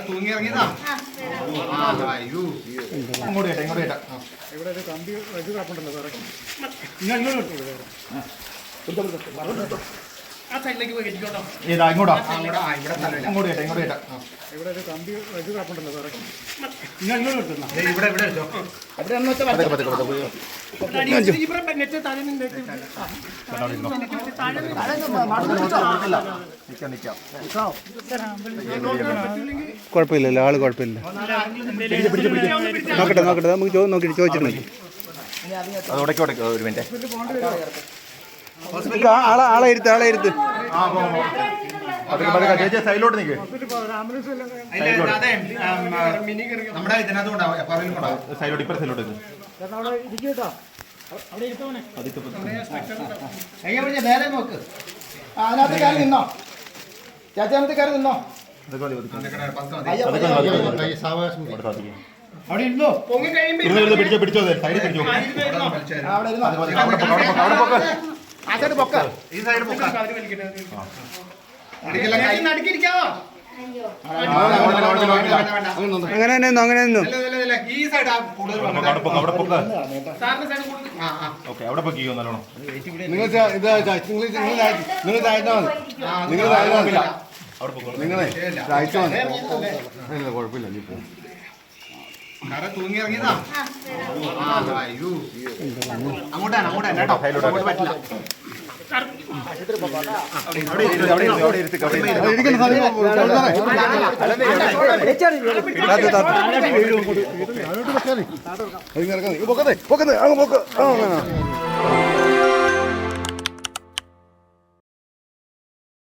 തൂങ്ങി ഇറങ്ങിയതാ. ഇങ്ങോട്ട് കേട്ടാ ഇങ്ങോട്ട് കേട്ടാ. ഇവിടെ ഒരു കമ്പി ഇത് കിടപ്പുണ്ടല്ലോ സാറേ. ആ സൈഡിലേക്ക് പോയി കെട്ടിക്കോട്ടോ. ഏതാ ഇങ്ങോട്ടാ ഇങ്ങോട്ട് കേട്ടാ ഇങ്ങോട്ട് കേട്ടാ. ഇവിടെ ഒരു കമ്പി ഇത് കിടപ്പുണ്ടല്ലോ സാറേ. ഇവിടെ ഇവിടെ വെച്ചോ. കുഴപ്പമില്ലല്ലോ, ആള് കുഴപ്പമില്ല. നോക്കട്ടെ നോക്കട്ടെ, നമുക്ക് നോക്കിയിട്ട് ചോദിച്ചിട്ടുണ്ട്. അത് ഉടക്കി ഉടക്കി ഒരു മിനിറ്റ്. ആളെ ഇരുത്ത്, ആളെ ഇരുത്ത്. ചേച്ചി സൈഡിലോട്ട് നിൽക്ക്. നമ്മുടെ ഇതിനകത്ത് സൈഡിലോട്ട് ഇപ്പഴ സൈഡിലോട്ട് നേരെ നോക്ക്. അതിനകത്ത് കയറി നിന്നോ, ചേച്ചി കയറി നിന്നോ. അവിടെ ഇരുന്നോ. പിടിച്ചോ പിടിച്ചോ സൈഡിൽ പിടിച്ചോ. ആ സൈഡ് പൊക്ക. ഈ സൈഡ് പൊക്ക. അങ്ങനെ തന്നെ അങ്ങനെ നിന്നു. ഈ സൈഡ് അവിടെ പൊക്ക. ഓക്കെ അവിടെ പൊക്കിയോ നല്ലോണം. നിങ്ങൾ കുഴപ്പമില്ല, നീ പോകും. തൂങ്ങി ഇറങ്ങിയതാ. അങ്ങോട്ടാണ് അങ്ങോട്ടാണ് കേട്ടോ, അങ്ങോട്ട് പറ്റില്ല. പൊക്കത്തെ പൊക്കത്തെ അങ്ങ് പൊക്ക.